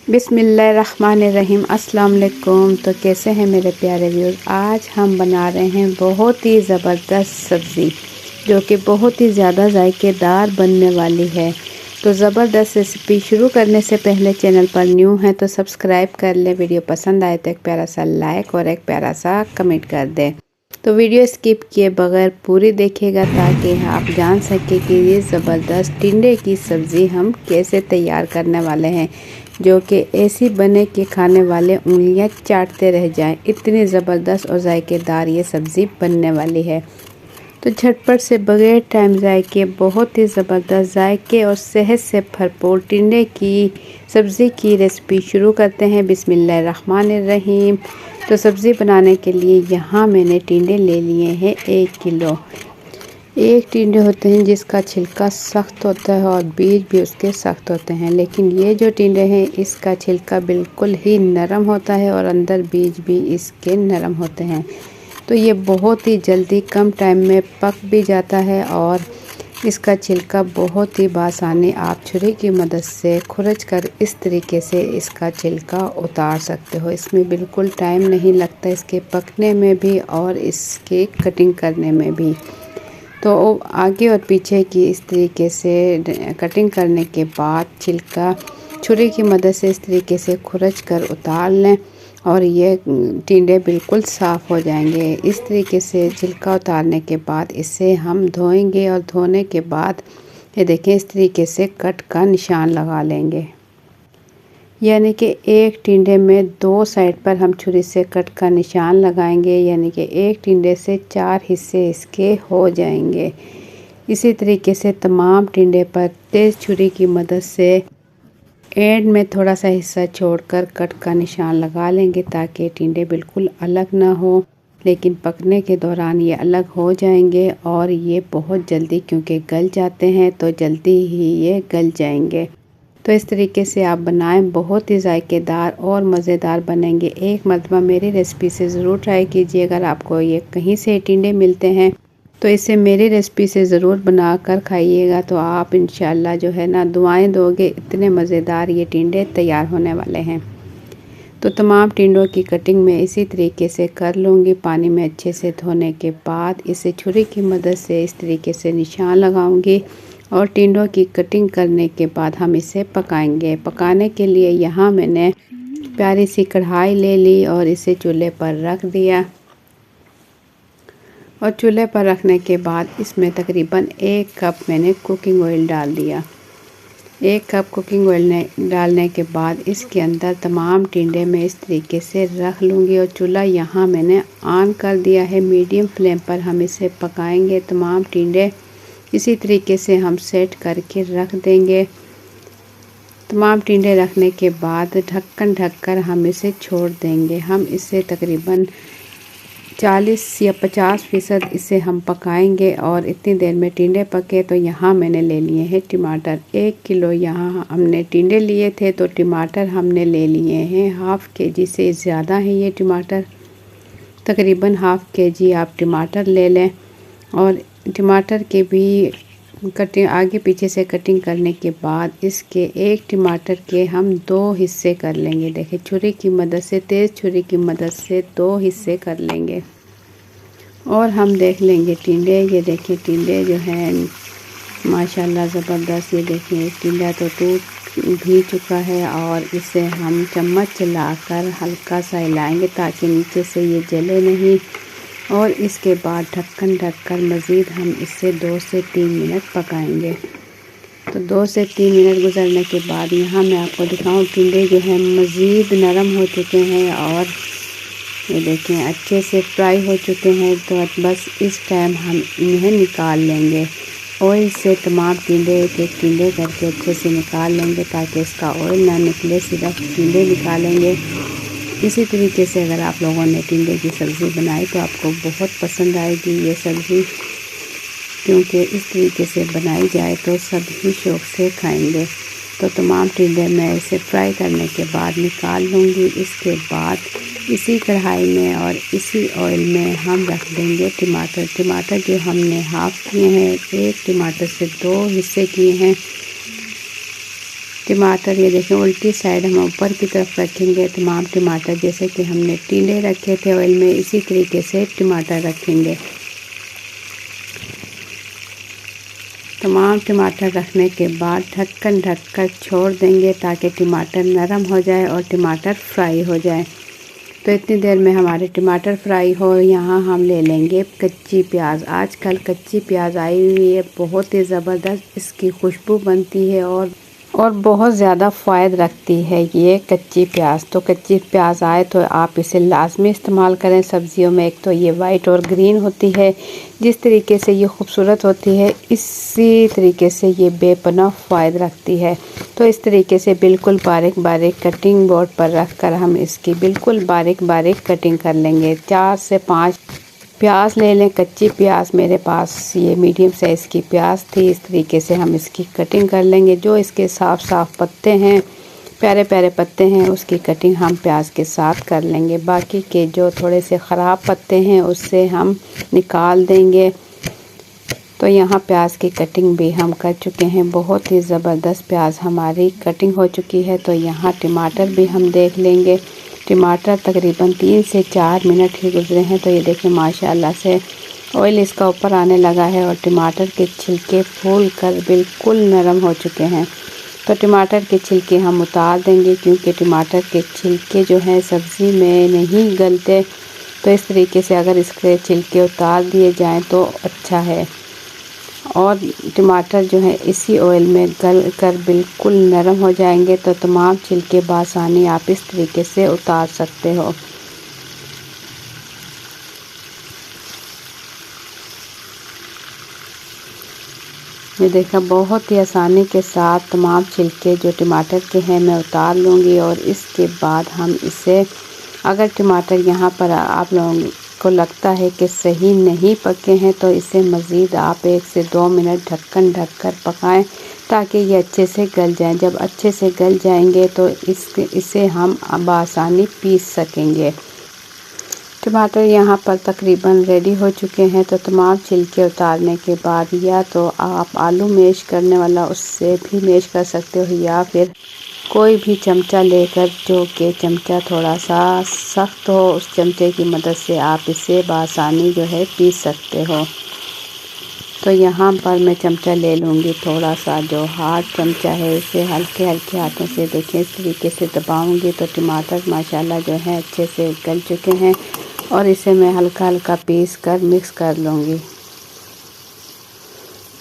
बिस्मिल्लाहिर्रहमानिर्रहीम। अस्सलाम वालेकुम। तो कैसे हैं मेरे प्यारे व्यूअर्स। आज हम बना रहे हैं बहुत ही ज़बरदस्त सब्ज़ी जो कि बहुत ही ज़्यादा जायकेदार बनने वाली है। तो ज़बरदस्त रेसिपी शुरू करने से पहले चैनल पर न्यू हैं तो सब्सक्राइब कर लें। वीडियो पसंद आए तो एक प्यारा सा लाइक और एक प्यारा सा कमेंट कर दें। तो वीडियो स्किप किए बगैर पूरी देखिएगा ताकि आप जान सकें कि ये ज़बरदस्त टिंडे की सब्ज़ी हम कैसे तैयार करने वाले हैं, जो कि ऐसी बने कि खाने वाले उंगलियां चाटते रह जाएं। इतनी ज़बरदस्त और जायकेदार ये सब्ज़ी बनने वाली है। तो झटपट से बगैर टाइम ज़ाय के बहुत ही ज़बरदस्त जायके और सेहत से भरपूर टिंडे की सब्ज़ी की रेसिपी शुरू करते हैं। बिस्मिल्लाहिर्रहमानिर्रहीम। तो सब्ज़ी बनाने के लिए यहाँ मैंने टिंडे ले लिए हैं 1 किलो। एक टिंडे होते हैं जिसका छिलका सख्त होता है और बीज भी उसके सख्त होते हैं, लेकिन ये जो टिंडे हैं इसका छिलका बिल्कुल ही नरम होता है और अंदर बीज भी इसके नरम होते हैं। तो ये बहुत ही जल्दी कम टाइम में पक भी जाता है और इसका छिलका बहुत ही आसानी आप छुरी की मदद से खुरच कर इस तरीके से इसका छिलका उतार सकते हो। इसमें बिल्कुल टाइम नहीं लगता इसके पकने में भी और इसके कटिंग करने में भी। तो आगे और पीछे की इस तरीके से कटिंग करने के बाद छिलका छुरी की मदद से इस तरीके से खुरच कर उतार लें और ये टिंडे बिल्कुल साफ़ हो जाएंगे। इस तरीके से छिलका उतारने के बाद इसे हम धोएंगे और धोने के बाद ये देखें इस तरीके से कट का निशान लगा लेंगे, यानी कि एक टिंडे में 2 साइड पर हम छुरी से कट का निशान लगाएंगे, यानी कि एक टिंडे से 4 हिस्से इसके हो जाएंगे। इसी तरीके से तमाम टिंडे पर तेज़ छुरी की मदद से एंड में थोड़ा सा हिस्सा छोड़कर कट का निशान लगा लेंगे ताकि टिंडे बिल्कुल अलग ना हो, लेकिन पकने के दौरान ये अलग हो जाएंगे और ये बहुत जल्दी क्योंकि गल जाते हैं तो जल्दी ही ये गल जाएंगे। तो इस तरीके से आप बनाएं, बहुत ही जायकेदार और मज़ेदार बनेंगे। एक मरतबा मेरी रेसिपी से ज़रूर ट्राई कीजिए। अगर आपको ये कहीं से टिंडे मिलते हैं तो इसे मेरी रेसिपी से ज़रूर बना कर खाइएगा, तो आप इंशाल्लाह जो है ना दुआएं दोगे। इतने मज़ेदार ये टिंडे तैयार होने वाले हैं। तो तमाम टिंडों की कटिंग मैं इसी तरीके से कर लूँगी। पानी में अच्छे से धोने के बाद इसे छुरी की मदद से इस तरीके से निशान लगाऊंगी और टिंडों की कटिंग करने के बाद हम इसे पकाएंगे। पकाने के लिए यहाँ मैंने प्यारी सी कढ़ाई ले ली और इसे चूल्हे पर रख दिया और चूल्हे पर रखने के बाद इसमें तकरीबन 1 कप मैंने कुकिंग ऑयल डाल दिया। 1 कप कुकिंग ऑयल डालने के बाद इसके अंदर तमाम टिंडे में इस तरीके से रख लूँगी और चूल्हा यहाँ मैंने ऑन कर दिया है। मीडियम फ्लेम पर हम इसे पकाएंगे। तमाम टिंडे इसी तरीके से हम सेट करके रख देंगे। तमाम टिंडे रखने के बाद ढक्कन ढककर हम इसे छोड़ देंगे। हम इसे तकरीबन 40 या 50% इसे हम पकाएंगे और इतनी देर में टिंडे पके। तो यहाँ मैंने ले लिए हैं टमाटर 1 किलो। यहाँ हमने टिंडे लिए थे तो टमाटर हमने ले लिए हैं ½ kg से ज़्यादा है ये टमाटर। तकरीबन ½ kg आप टमाटर ले लें और टमाटर के भी कटिंग आगे पीछे से कटिंग करने के बाद इसके एक टमाटर के हम 2 हिस्से कर लेंगे। देखिए छुरी की मदद से, तेज़ छुरी की मदद से 2 हिस्से कर लेंगे और हम देख लेंगे टिंडे। ये देखिए टिंडे जो हैं माशाल्लाह ज़बरदस्त। ये देखिए टिंडा तो टूट भी चुका है और इसे हम चम्मच चलाकर हल्का सा हिलाएंगे ताकि नीचे से ये जले नहीं। और इसके बाद ढक्कन ढककर मज़ीद हम इसे 2 से 3 मिनट पकाएंगे। तो 2 से 3 मिनट गुजरने के बाद यहाँ मैं आपको दिखाऊँ टिंडे जो हैं मज़ीद नरम हो चुके हैं और ये देखें अच्छे से फ्राई हो चुके हैं। तो बस इस टाइम हम इन्हें निकाल लेंगे। ऑयल से तमाम टिंडे एक एक टिंडे करके अच्छे से निकाल लेंगे ताकि इसका ऑयल ना निकले, सिर्फ टिंडे निकालेंगे। इसी तरीके से अगर आप लोगों ने टिंडे की सब्ज़ी बनाई तो आपको बहुत पसंद आएगी ये सब्ज़ी, क्योंकि इस तरीके से बनाई जाए तो सभी शौक़ से खाएंगे। तो तमाम टिंडे मैं इसे फ्राई करने के बाद निकाल लूँगी। इसके बाद इसी कढ़ाई में और इसी ऑयल में हम रख देंगे टमाटर। टमाटर जो हमने हाफ़ किए हैं, 1 टमाटर से 2 हिस्से किए हैं। टमाटर ये देखें उल्टी साइड हम ऊपर की तरफ रखेंगे। तमाम टमाटर जैसे कि हमने टीले रखे थे ऑयल में, इसी तरीके से टमाटर रखेंगे। तमाम टमाटर रखने के बाद ढक्कन ढककर छोड़ देंगे ताकि टमाटर नरम हो जाए और टमाटर फ्राई हो जाए। तो इतनी देर में हमारे टमाटर फ्राई हो, यहाँ हम ले लेंगे कच्ची प्याज। आजकल कच्ची प्याज आई हुई है, बहुत ही ज़बरदस्त इसकी खुशबू बनती है और बहुत ज़्यादा फ़ायदा रखती है ये कच्ची प्याज। तो कच्ची प्याज आए तो आप इसे लाजमी इस्तेमाल करें सब्ज़ियों में। एक तो ये वाइट और ग्रीन होती है, जिस तरीके से ये खूबसूरत होती है इसी तरीके से ये बेपनाह फ़ायदा रखती है। तो इस तरीके से बिल्कुल बारीक बारीक कटिंग बोर्ड पर रख कर हम इसकी बिल्कुल बारीक बारीक कटिंग कर लेंगे। 4 से 5 प्याज ले लें। कच्ची प्याज मेरे पास ये मीडियम साइज़ की प्याज थी। इस तरीके से हम इसकी कटिंग कर लेंगे। जो इसके साफ साफ पत्ते हैं, प्यारे प्यारे पत्ते हैं, उसकी कटिंग हम प्याज के साथ कर लेंगे। बाकी के जो थोड़े से ख़राब पत्ते हैं उससे हम निकाल देंगे। तो यहाँ प्याज की कटिंग भी हम कर चुके हैं। बहुत ही ज़बरदस्त प्याज हमारी कटिंग हो चुकी है। तो यहाँ टमाटर भी हम देख लेंगे। टमाटर तकरीबन 3 से 4 मिनट ही गुजरे हैं। तो ये देखें माशाल्लाह से ऑयल इसका ऊपर आने लगा है और टमाटर के छिलके फूल कर बिल्कुल नरम हो चुके हैं। तो टमाटर के छिलके हम उतार देंगे, क्योंकि टमाटर के छिलके जो हैं सब्ज़ी में नहीं गलते। तो इस तरीके से अगर इसके छिलके उतार दिए जाएँ तो अच्छा है। और टमाटर जो है इसी ऑयल में गल कर बिल्कुल नरम हो जाएंगे। तो तमाम छिलके बासानी आप इस तरीके से उतार सकते हो। ये देखा बहुत ही आसानी के साथ तमाम छिलके जो टमाटर के हैं मैं उतार लूँगी। और इसके बाद हम इसे, अगर टमाटर यहाँ पर आप लोगों को लगता है कि सही नहीं पके हैं तो इसे मज़ीद आप 1 से 2 मिनट ढक्कन ढककर पकाएं ताकि ये अच्छे से गल जाएं। जब अच्छे से गल जाएंगे तो इसे हम आसानी पीस सकेंगे। टमाटर यहाँ पर तकरीबन रेडी हो चुके हैं। तो तमाम छिलके उतारने के बाद या तो आप आलू मैश करने वाला उससे भी मैश कर सकते हो, या फिर कोई भी चमचा लेकर, जो कि चमचा थोड़ा सा सख्त हो, उस चमचे की मदद से आप इसे बआसानी जो है पीस सकते हो। तो यहाँ पर मैं चमचा ले लूँगी, थोड़ा सा जो हार्ड चमचा है इसे हल्के हल्के हाथों से देखें इस तरीके से दबाऊँगी तो टमाटर माशाल्लाह जो है अच्छे से गल चुके हैं। और इसे मैं हल्का हल्का पीस कर मिक्स कर लूँगी।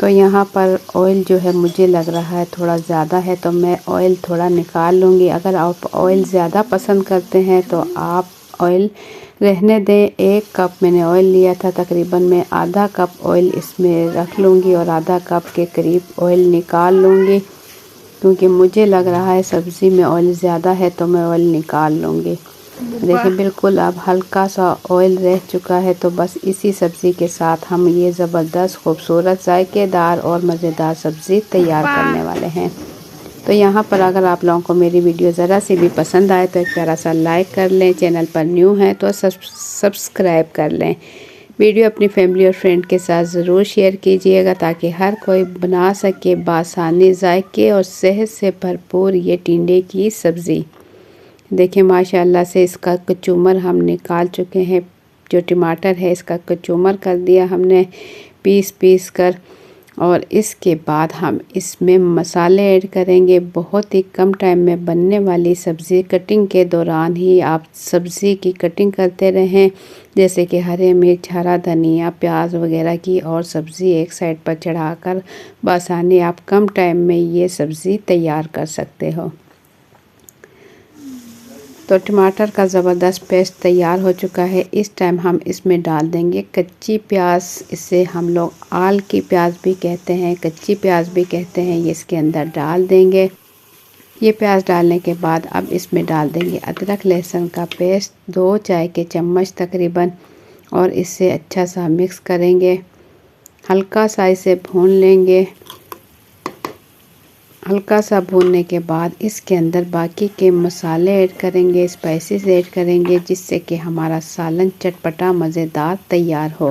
तो यहाँ पर ऑयल जो है मुझे लग रहा है थोड़ा ज़्यादा है, तो मैं ऑयल थोड़ा निकाल लूँगी। अगर आप ऑयल ज़्यादा पसंद करते हैं तो आप ऑयल रहने दें। 1 कप मैंने ऑयल लिया था, तकरीबन मैं आधा कप ऑयल इसमें रख लूँगी और आधा कप के करीब ऑयल निकाल लूँगी, क्योंकि मुझे लग रहा है सब्ज़ी में ऑयल ज़्यादा है तो मैं ऑयल निकाल लूँगी। देखिए बिल्कुल अब हल्का सा ऑयल रह चुका है। तो बस इसी सब्ज़ी के साथ हम ये ज़बरदस्त खूबसूरत जायकेदार और मज़ेदार सब्ज़ी तैयार करने वाले हैं। तो यहाँ पर अगर आप लोगों को मेरी वीडियो ज़रा सी भी पसंद आए तो एक प्यारा सा लाइक कर लें। चैनल पर न्यू हैं तो सब्सक्राइब कर लें। वीडियो अपनी फैमिली और फ्रेंड के साथ ज़रूर शेयर कीजिएगा ताकि हर कोई बना सके बासानी जायके और सेहत से भरपूर ये टिंडे की सब्ज़ी। देखिए माशाल्लाह से इसका कचूमर हम निकाल चुके हैं। जो टमाटर है इसका कचूमर कर दिया हमने पीस पीस कर। और इसके बाद हम इसमें मसाले ऐड करेंगे। बहुत ही कम टाइम में बनने वाली सब्ज़ी, कटिंग के दौरान ही आप सब्ज़ी की कटिंग करते रहें, जैसे कि हरे मिर्च, हरा धनिया, प्याज वगैरह की, और सब्ज़ी एक साइड पर चढ़ाकर बआसानी आप कम टाइम में ये सब्ज़ी तैयार कर सकते हो। तो टमाटर का ज़बरदस्त पेस्ट तैयार हो चुका है। इस टाइम हम इसमें डाल देंगे कच्ची प्याज। इसे हम लोग आल की प्याज भी कहते हैं, कच्ची प्याज भी कहते हैं। ये इसके अंदर डाल देंगे। ये प्याज डालने के बाद अब इसमें डाल देंगे अदरक लहसुन का पेस्ट 2 चाय के चम्मच तकरीबन, और इसे अच्छा सा मिक्स करेंगे। हल्का सा इसे भून लेंगे। हल्का सा भूनने के बाद इसके अंदर बाकी के मसाले ऐड करेंगे, स्पाइसेस ऐड करेंगे, जिससे कि हमारा सालन चटपटा मज़ेदार तैयार हो।